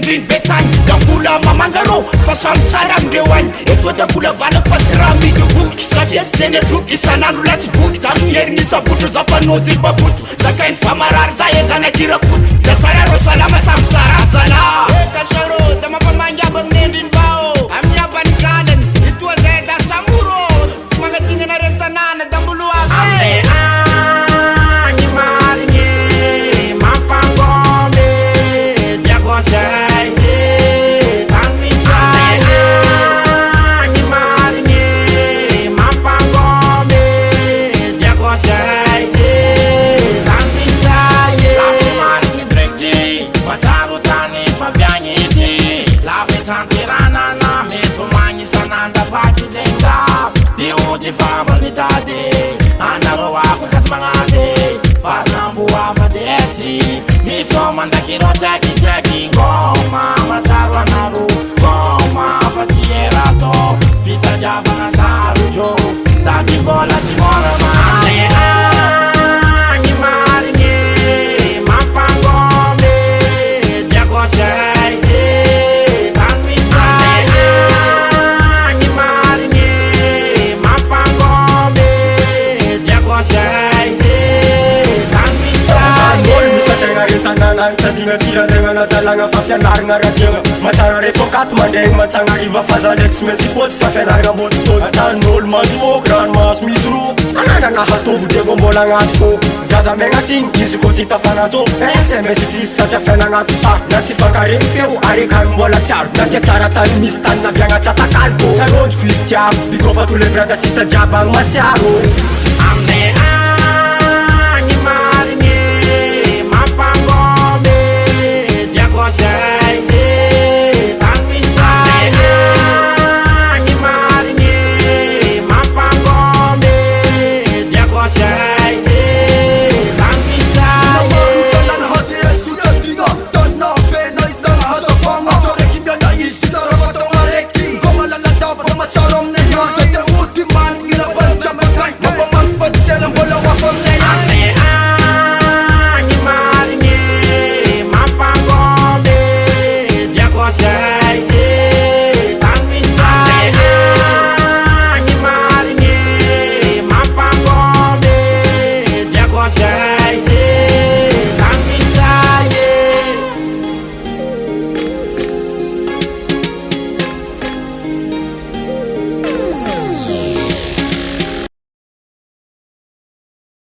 andrin betany dambola mamangaro fa samy tsara amindreo any eto dambola valaky fa sy raha midoboky satria sy tseny atro isan'andro latsiboky tanoheriny isabotro zafanojy baboto zakainy famarary za ezany akirakoto da sararô salama samy sarazana kasarô da mampamangiaba amin'ny endriny bao amin'ny abany galany itoa zay da samoro tsy magnatingana reny tanàna dambolo avy agny marigny mampangome diakosaray mandakiro chaki ngoma macharwa naru ngoma fachierato vita java sarujo dadi vola simora mane ani marine mapangome diakosarai tanmisa ani marine mapangome diakosarai Sadina tsirandregna nadalagna fa fianaragna radiagna matsara re fokato mandregny matsagnariva fazaleky tsy maintsy poty fa fianaragna motsy tôdy atan'olo manjomoko ranomaso mijoroko ananana hatobo diego mbola agnaty fô zaza megnatigny izy kô tsy hita fanato sms tsisy satria fiaina agnaty sa na tsy fankaregny feo arekany mbola tsy aro na tia tsara tany misy tany naviagna tsy atakaliko salonjoko izy tiako bigropatole brada sista jiabagny matsiaro amne